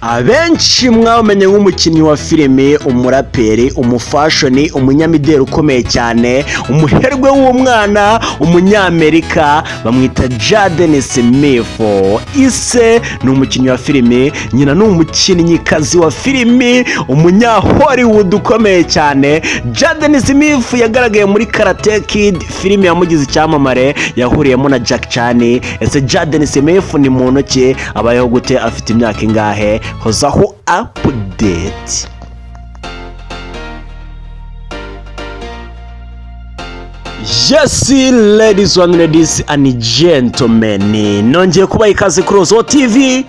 Abenshi mwamenye nk'umukinnyi wa filime, umuraperi, umufashoni, umunyamideli ukomeye cyane, umuherwe w'umwana, umunyamerika, bamwita Jaden Smith. Ise ni umukinnyi wa filime, nyina ni umukinnyikazi wa filime, umunya Hollywood ukomeye cyane. Jaden Smith yagaragaye muri Karate Kid, filime yamugize icyamamare, yahuriyemo na Chac. Ese Jaden Smith ni muntu ki, abayeho gute, afite imyaka ingahe? Hozaho update. Yes, ladies and gentlemen, nongeye kubaha ikaze kuri Ozo TV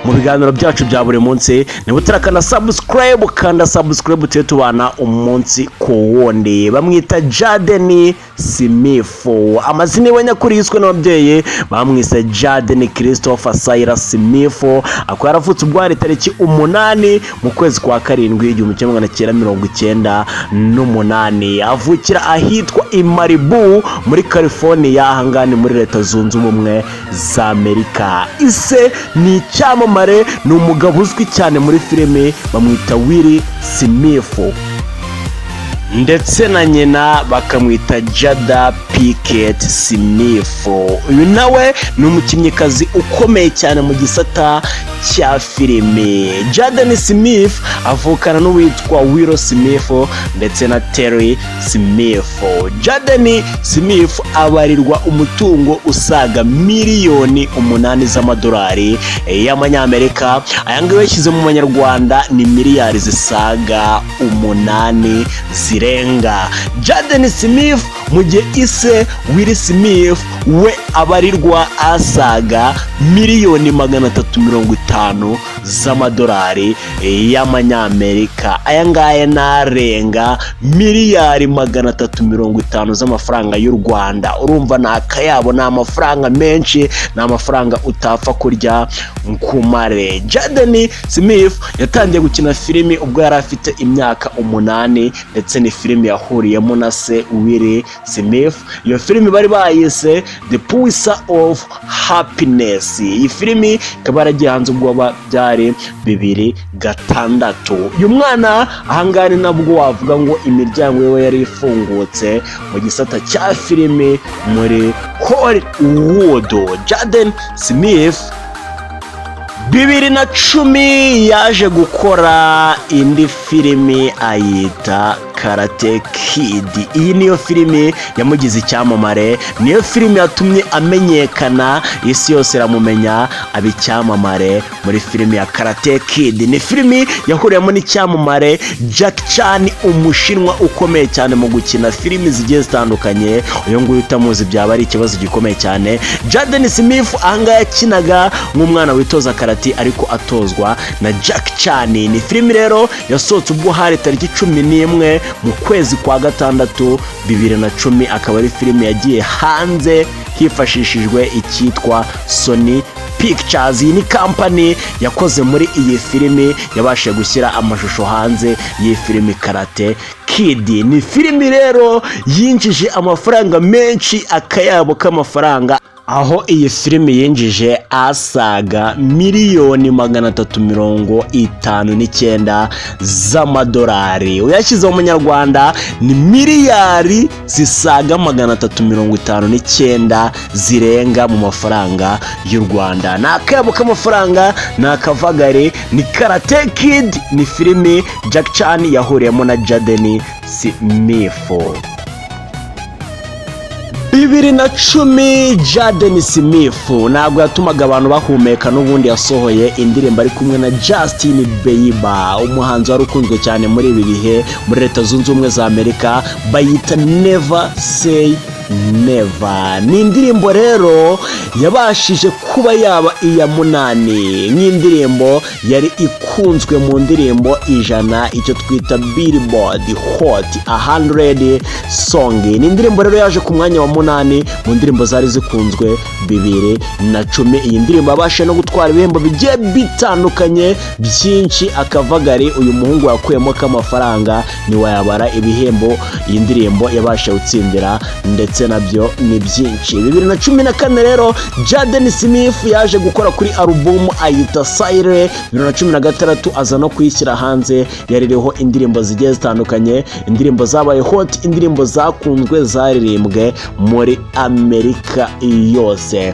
mu biganiro byacu bya buri munsi. Niba utarakanda subscribe, kanda subscribe tuye tubana umunsi ku wundi. Bamwita Jaden Smith, amazina y'abanyakuri yiswe n'ababyeyi, bamwise Jaden Christopher Cyrus Smith. Akaba yaravutse ubwo tariki 8 mu kwezi kwa 7 1998. Avukira ahitwa i Malibu muri California, ahangani muri Leta Zunze Ubumwe za Amerika. Ise ni icyamamare, ni umugabo uzwi cyane muri filime, bamwita Will Smith, ndetse na nyina bakamwita Jada Pinkett Smith. Uyu nawe ni umukinnyikazi ukomeye cyane mu gisata cya filime. Jaden Smith avukana n'uwitwa Will Smith ndetse na Terry Smith. Jaden Smith abarirwa umutungo usaga miliyoni 8 z'amadolari y'amanyamerika. Aya ngaya yashyize mu manyarwanda ni miliyari zisaga 8 zirenga. Jaden Smith mu gihe ise Will Smith we abarirwa asaga miliyoni 350 z'amadolari y'amanyamerika. Aya ngaya narenga miliyari 350 z'amafaranga y'u Rwanda. Urumva na Akayabo, na amafaranga menshi, na amafaranga utapfa kurya nkumare. Jaden Smith yatangiye gukina filimi ubwo yari afite imyaka 8, ndetse ni filimi yahuriyemo na se Will Smith. Iyo filimi bari bayise The Pursuit of Happiness. Iyi filimi ikaba yaragiye hanze ubwo byari 2006. Uyu mwana ahangane nabwo wavuga ngo imiryango yewe yari ifungutse mu gisata cya filimi muri Hollywood. Jaden Smith 2010 yaje gukora indi filimi ayita Karate Kid. Iyi niyo filimi yamugize icyamamare, niyo filimi yatumye amenyekana, isi yose iramumenya, abicyamamare muri filimi ya Karate Kid. Ni filimi yahuriyemo n'icyamamare Jac, umushinwa ukomeye cyane mu gukina filimi zigiye zitandukanye. Uyu nguyu utamuzi byaba ari ikibazo gikomeye cyane. Jaden Smith ahanga yakinaga nk'umwana witoza karate ariko atozwa na Jac. Ni filimi rero yasohotse ubwo hari tariki 11 mu kwezi kwa 6 2010. Akaba ari filime yagiye hanze hifashishijwe icyitwa Sony Pictures. Iyi ni company yakoze muri iyi filime, yabashije gushyira amashusho hanze y'iyi filime Karate Kid. Ni filime rero yinjije amafaranga menshi, akayabo k'amafaranga, aho iyi filime yinjije asaga miliyoni 359 z'amadolari. Uyashyize mu munyarwanda ni miliyari zisaga 359 zirenga mu mafaranga y'u Rwanda. Ni akayabo k'amafaranga, ni akavagari. Ni Karate Kid, ni filime Jac yahuriyemo na Jaden Smith. 2010 Jaden Smith ntabwo yatumaga abantu bahumeka, n'ubundi yasohoye indirimbo ari kumwe na Justin Bieber, umuhanzi wari ukunzwe cyane muri ibi bihe muri Leta Zunze Ubumwe za Amerika, bayita Never Say Never. Ni indirimbo rero yabashije kuba yaba iya 8 nk'indirimbo yari ikunzwe mu ndirimbo 100, icyo twita Billboard Hot 100 Song. Ni indirimbo rero yaje ku mwanya wa 8 mu ndirimbo zari zikunzwe 2010. Iyi ndirimbo yabashije no gutwara ibihembo bigiye bitandukanye byinshi, akavagari. Uyu muhungu yakuyemo k'amafaranga ni wayabara ibihembo iyi ndirimbo yabashije gutsindira, ndetse ndetse nabyo ni byinshi. 2014 rero Jaden Smith yaje gukora kuri album ayita Sire. 2016 aza no kuyishyira hanze, yaririho indirimbo zigiye zitandukanye, indirimbo zabaye hot, indirimbo zakunzwe zaririmbwe muri Amerika yose.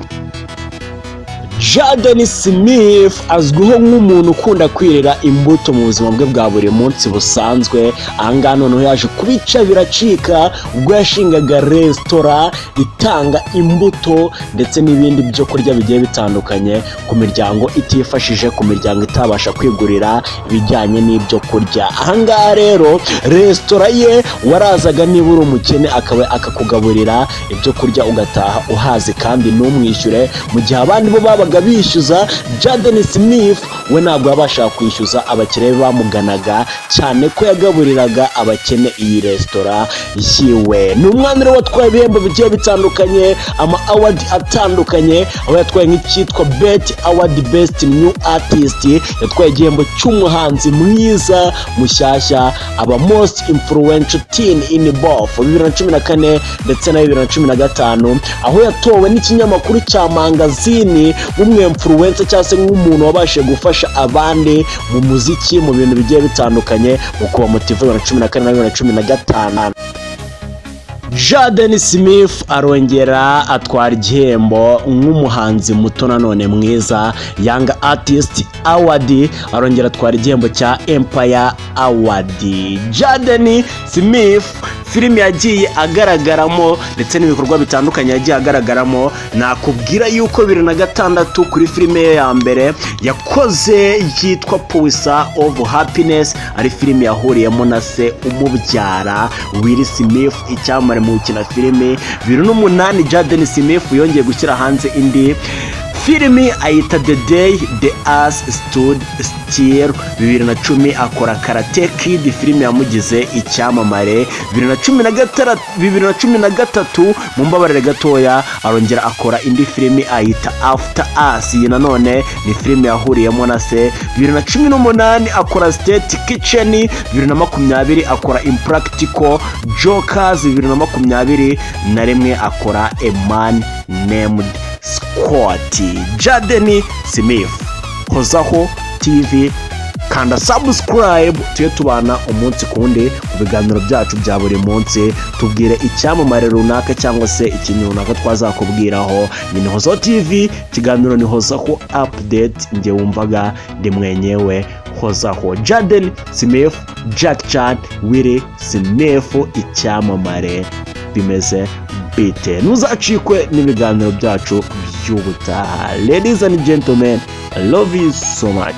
Jaden Smith azwiho nk'umuntu ukunda kwirira imbuto mu buzima bwe bwa buri munsi busanzwe. Ahangaha noneho yaje kubica biracika ubwo yashingaga resitora itanga imbuto ndetse n'ibindi byo kurya bigiye bitandukanye ku miryango itifashije, ku miryango itabasha kwigurira ibijyanye n'ibyo kurya. Ahangaha rero resitora ye warazaga niba uri umukene akakugaburira ibyo kurya ugataha uhazi kandi ntumwishyure, mu gihe abandi bo babaga bishyuza. Jaden Smith we ntabwo yabashaga kwishyuza abakire bamuganaga cyane ko yagaburiraga abakene iyi resitora yiwe. Ni umwana rero watwaye ibihembo bigiye bitandukanye, ama award atandukanye, aho yatwaye nk'icyitwa Bet Award Best New Artist, yatwaye igihembo cy'umuhanzi mwiza mushyashya, aba Most Influential Teen in both 2014 ndetse na 2015, aho yatowe n'ikinyamakuru cya Magazine nk'umwinfluencer cyangwa se nk'umuntu wabashije gufasha abandi mu muziki mu bintu bigiye bitandukanye mu kubamotiva 2014 na 2015. Jaden Smith arongera atwara igihembo nk'umuhanzi muto nanone mwiza, Young Artist Award, arongera atwara igihembo cya Empire Award. Jaden Smith filime yagiye agaragaramo ndetse n'ibikorwa bitandukanye yagiye agaragaramo, nakubwira yuko 2006 kuri filime ye ya mbere yakoze yitwa Pulsar of Happiness, ari filime yahuriyemo na se umubyara Will Smith icyamare mu gukina filime. 2008 Jaden Smith yongeye gushyira hanze indi filimi ayita The Day the Earth Stood Still. 2010 akora Karate Kid, filime yamugize icyamamare. 2013 mu mbabarire gatoya arongera akora indi filimi ayita After Us, iyi nanone ni filime yahuriyemo na se. 2018 akora State Kitchen. 2020 akora Impractical Jokers. 2021 akora A Man Named Scott. Jaden Smith, Hozaho TV, kanda subscribe tuye tubana umunsi kundi mu biganiro byacu bya buri munsi, tubwire icyamamare runaka cyangwa se ikintu runaka twazakubwiraho. Ni Hozaho TV, kiganiro ni Hozaho update, nge wumvaga ndi mwenyewe Hozaho. Jaden Smith, Chac, Will Smith icyamamare bimeze bite. Nuzacikwe n'ibiganiro byacu by'ubutaha. Ladies and gentlemen, I love you so much.